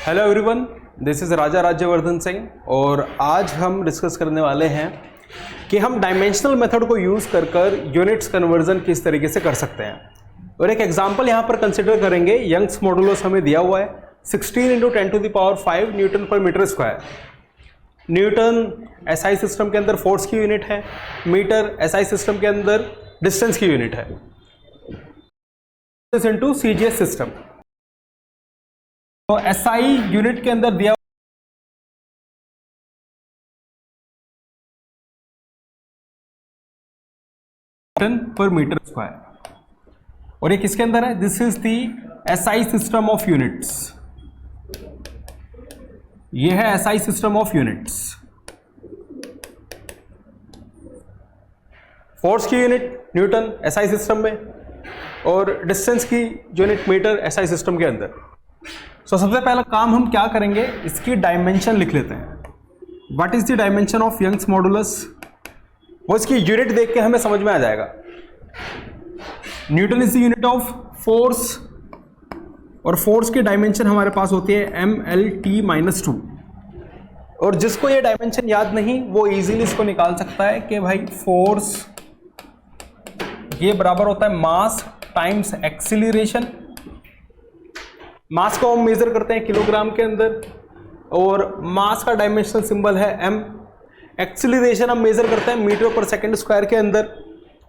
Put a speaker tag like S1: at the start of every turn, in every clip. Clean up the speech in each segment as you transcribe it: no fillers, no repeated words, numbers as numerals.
S1: Hello everyone, this is राजा राज्यवर्धन सिंह और आज हम डिस्कस करने वाले हैं कि हम डायमेंशनल मेथड को यूज़ कर यूनिट्स कन्वर्जन किस तरीके से कर सकते हैं। और एक एग्जांपल यहाँ पर कंसिडर करेंगे। यंग्स मॉडुलस हमें दिया हुआ है 16 × 10⁵ न्यूटन पर metre square. Newton SI system के अंदर फोर्स की यूनिट है, मीटर एसआई सिस्टम के अंदर डिस्टेंस की यूनिट है। इनटू सीजीएस सिस्टम, तो एसआई यूनिट के अंदर दिया न्यूटन पर मीटर स्क्वायर और ये किसके अंदर है? This is the SI system of units. ये है SI system of units. Force की यूनिट न्यूटन एसआई सिस्टम में और डिस्टेंस की यूनिट मीटर एसआई सिस्टम के अंदर। सो सबसे पहला काम हम क्या करेंगे, इसकी डायमेंशन लिख लेते हैं। What is the dimension of Young's modulus? वो इसकी यूनिट देख के हमें समझ में आ जाएगा। Newton is the unit of force और फोर्स की डायमेंशन हमारे पास होती है mLT-2। और जिसको ये डायमेंशन याद नहीं वो इजीली इसको निकाल सकता है कि भाई फोर्स ये बराबर होता है मास टाइम्स एक्सीलरेशन। मास को हम मेजर करते हैं किलोग्राम के अंदर और मास का डायमेंशनल सिंबल है m। एक्सीलरेशन हम मेजर करते हैं मीटर पर सेकंड स्क्वायर के अंदर।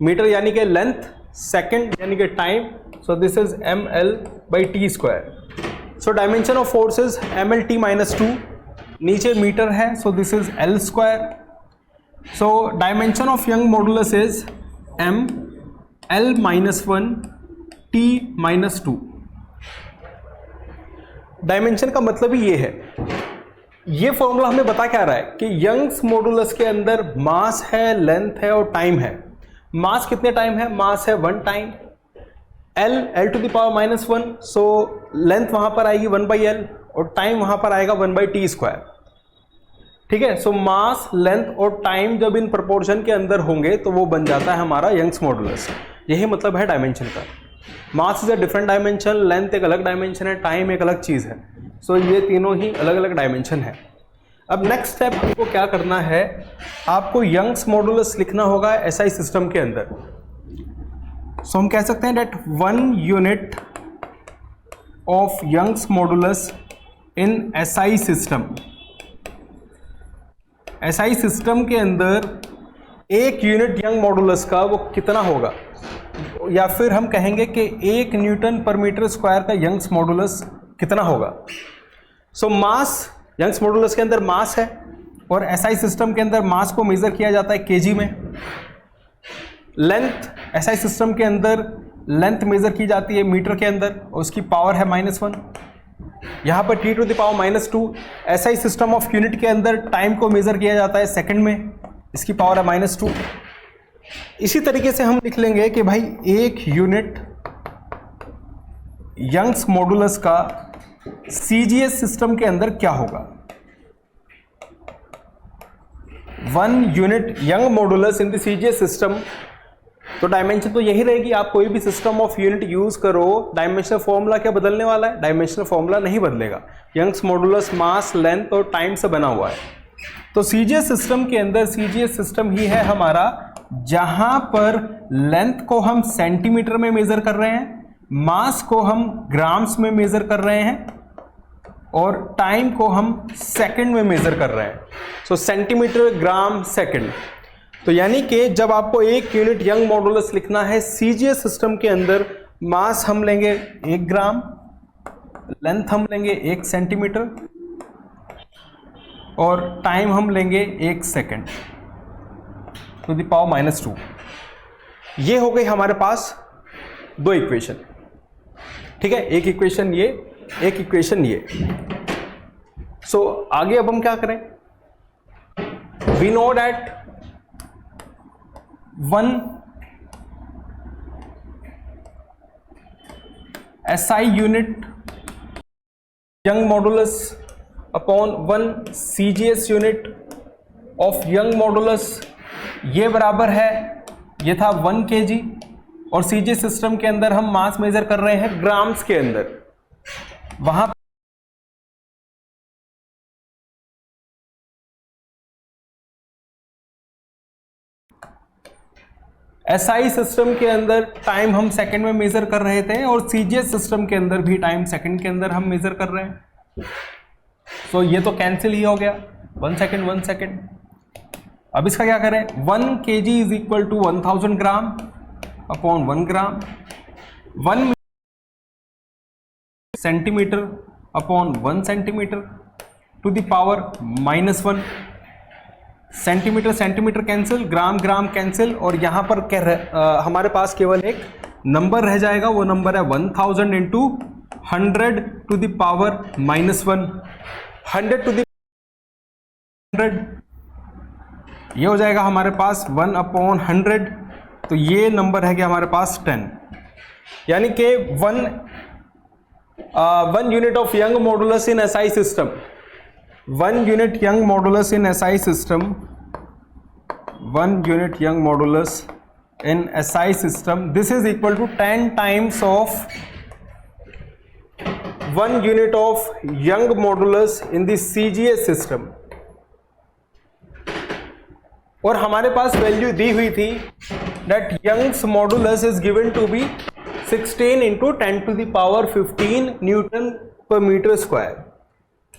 S1: मीटर यानी कि लेंथ, सेकंड यानी कि time. So this is mL/t²। So dimension of force is mLT-2। नीचे मीटर है, so this is L²। So dimension of Young modulus is mL-1T-2। Dimension का मतलब ही ये है। ये फॉर्मूला हमें बता क्या रहा है कि यंग्स मॉडुलस के अंदर मास है, लेंथ है और टाइम है। मास कितने टाइम है? मास है 1 टाइम। L⁻⁻1, सो लेंथ वहां पर आएगी 1/L और टाइम वहां पर आएगा 1/T²। ठीक है। सो मास, लेंथ और टाइम जब इन प्रोपोर्शन के अंदर होंगे तो वो बन जाता है हमारा यंग्स मॉडुलस। यही मतलब है डायमेंशन का। Mass is a different dimension, length एक अलग डायमेंशन है, टाइम एक अलग चीज़ है। सो ये तीनों ही अलग अलग डायमेंशन है। अब नेक्स्ट स्टेप आपको क्या करना है, आपको यंग्स मॉडुलस लिखना होगा एसआई सिस्टम के अंदर। सो हम कह सकते हैं that 1 unit of Young's modulus in SI system. SI system के अंदर एक यूनिट यंग मॉडुलस का वो कितना होगा, या फिर हम कहेंगे कि 1 न्यूटन पर मीटर स्क्वायर का यंग्स मॉडुलस कितना होगा। सो मास, यंग्स मॉडुलस के अंदर मास है और एसआई सिस्टम के अंदर मास को मेजर किया जाता है केजी में। लेंथ, एसआई सिस्टम के अंदर लेंथ मेजर की जाती है मीटर के अंदर और उसकी पावर है -1। यहाँ पर T⁻²। SI system of unit के अंदर टाइम को मेजर किया जाता है सेकंड में, इसकी पावर है -2। इसी तरीके से हम लिख लेंगे कि भाई एक यूनिट यंग्स मॉडुलस का सीजीएस सिस्टम के अंदर क्या होगा। 1 unit Young modulus in the CGS system. तो डायमेंशन तो यही रहेगी। आप कोई भी सिस्टम ऑफ यूनिट यूज करो, डायमेंशनल फॉर्मूला क्या बदलने वाला है? डायमेंशनल फॉर्मूला नहीं बदलेगा। यंग्स मॉडुलस मास, लेंथ और टाइम से बना हुआ है। तो सीजीएस सिस्टम के अंदर सीजीएस सिस्टम ही है हमारा जहां पर लेंथ को हम सेंटीमीटर में मेजर कर रहे हैं, मास को हम ग्राम्स में मेजर कर रहे हैं और टाइम को हम सेकंड में मेजर कर रहे हैं। सो सेंटीमीटर, ग्राम, सेकंड। तो यानी कि जब आपको एक यूनिट यंग मॉडुलस लिखना है सीजीएस सिस्टम के अंदर, मास हम लेंगे 1 ग्राम, लेंथ हम लेंगे 1 सेंटीमीटर और टाइम हम लेंगे 1 सेकंड टू द पावर -2। ये हो गई हमारे पास 2 इक्वेशन। ठीक है, एक इक्वेशन ये, एक इक्वेशन ये। सो आगे अब हम क्या करें, we know that 1 SI unit Young modulus upon 1 CGS unit of Young modulus, ये बराबर है, ये था 1 kg और सीजीएस सिस्टम के अंदर हम मास मेजर कर रहे हैं ग्राम्स के अंदर। वहां SI सिस्टम के अंदर टाइम हम सेकंड में मेजर कर रहे थे और CGS सिस्टम के अंदर भी टाइम सेकंड के अंदर हम मेजर कर रहे हैं। तो ये तो कैंसिल ही हो गया, 1 सेकंड। अब इसका क्या करें, 1 kg is equal to 1000 gram upon 1 gram, 1 centimetre upon 1 centimetre to the power -1। Centimetre cancel, gram cancel, और यहाँ पर हमारे पास केवल एक नंबर रह जाएगा, वो नंबर है 1000 into 100 to the power -1, 100 to the 100, ये हो जाएगा हमारे पास 1/100। तो ये नंबर है कि हमारे पास 10, यानी कि 1 unit of Young modulus in SI system, 1 unit Young modulus in SI system, 1 unit Young modulus in SI system, this is equal to 10 times of 1 unit of Young modulus in the CGS system. और हमारे पास value दी हुई थी that Young's modulus is given to be 16 into 10 to the power 15 Newton पर metre square.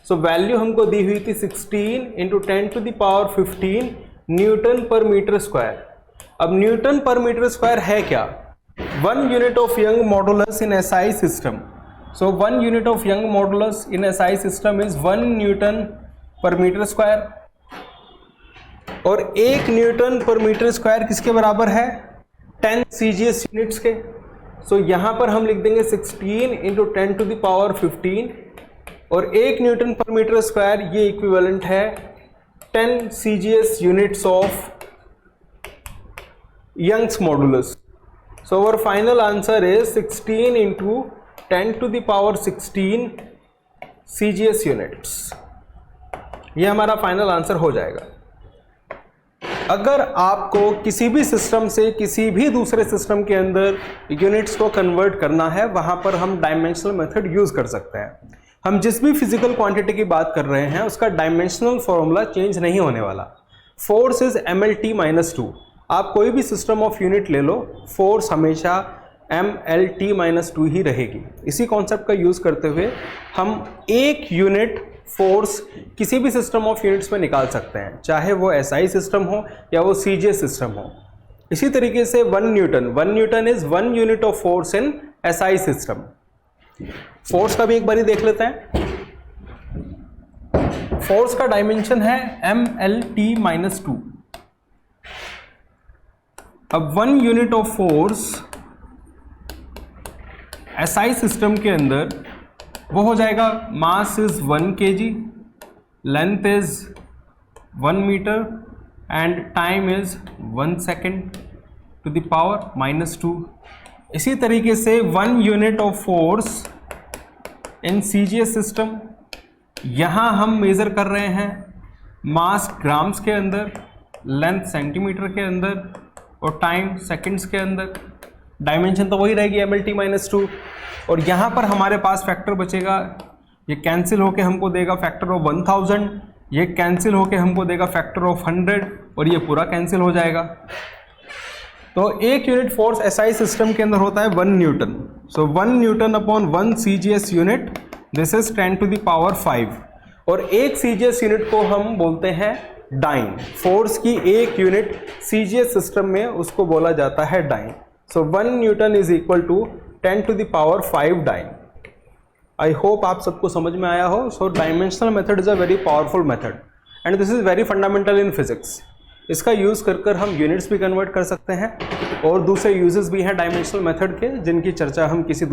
S1: So value हमको दी हुई थी 16 into 10 to the power 15 Newton पर metre square. अब न्यूटन पर मीटर स्क्वायर है क्या, 1 unit of Young modulus in SI system. So 1 unit of Young modulus in SI system is 1 Newton पर metre square, और 1 न्यूटन पर मीटर स्क्वायर किसके बराबर है, 10 CGS यूनिट्स के। सो यहाँ पर हम लिख देंगे 16 इंटू 10 टू द पावर 15, और 1 न्यूटन पर मीटर स्क्वायर ये इक्विवेलेंट है 10 CGS units of Young's modulus. So our final answer is 16 into 10 to the power 16 CGS units. ये हमारा फाइनल आंसर हो जाएगा। अगर आपको किसी भी सिस्टम से किसी भी दूसरे सिस्टम के अंदर यूनिट्स को कन्वर्ट करना है, वहां पर हम डायमेंशनल मेथड यूज कर सकते हैं। हम जिस भी फिजिकल क्वांटिटी की बात कर रहे हैं उसका डायमेंशनल फॉर्मूला चेंज नहीं होने वाला। Force is mLT-2। आप कोई भी सिस्टम ऑफ यूनिट ले लो, फोर्स हमेशा mLT-2 ही रहेगी। इसी कॉन्सेप्ट का यूज करते हुए हम एक यूनिट फोर्स किसी भी सिस्टम ऑफ यूनिट्स में निकाल सकते हैं, चाहे वो SI सिस्टम हो या वो CGS सिस्टम हो। इसी तरीके से 1 newton is 1 unit of force in SI system. Force का भी एक बारी देख लेते हैं। फोर्स का डायमेंशन है mLT-2। अब 1 unit of force SI system के अंदर वो हो जाएगा, mass is 1 kg, length is 1 metre and time is 1 second to the power -2। इसी तरीके से 1 unit of force in CGS system, यहाँ हम मेज़र कर रहे हैं मास ग्राम्स के अंदर, लेंथ सेंटीमीटर के अंदर और टाइम सेकंड्स के अंदर। डायमेंशन तो वही रहेगी mLT-2, और यहाँ पर हमारे पास फैक्टर बचेगा, ये कैंसिल होके हमको देगा फैक्टर ऑफ 1000, ये कैंसिल होके हमको देगा फैक्टर ऑफ 100, और ये पूरा कैंसिल हो जाएगा। तो एक यूनिट फोर्स SI सिस्टम के अंदर होता है 1 newton. So 1 newton upon 1 CGS unit, this is 10 to the power 5, और एक CGS यूनिट को हम बोलते हैं डाइन। फोर्स की एक यूनिट CGS सिस्टम में उसको बोला जाता है dyne. So 1 newton is equal to 10 to the power 5 dyne. I hope आप सबको समझ में आया हो। So dimensional method is a very powerful method and this is very fundamental in physics. इसका यूज़ कर हम यूनिट्स भी कन्वर्ट कर सकते हैं, और दूसरे यूजेस भी हैं डायमेंशनल मेथड के, जिनकी चर्चा हम किसी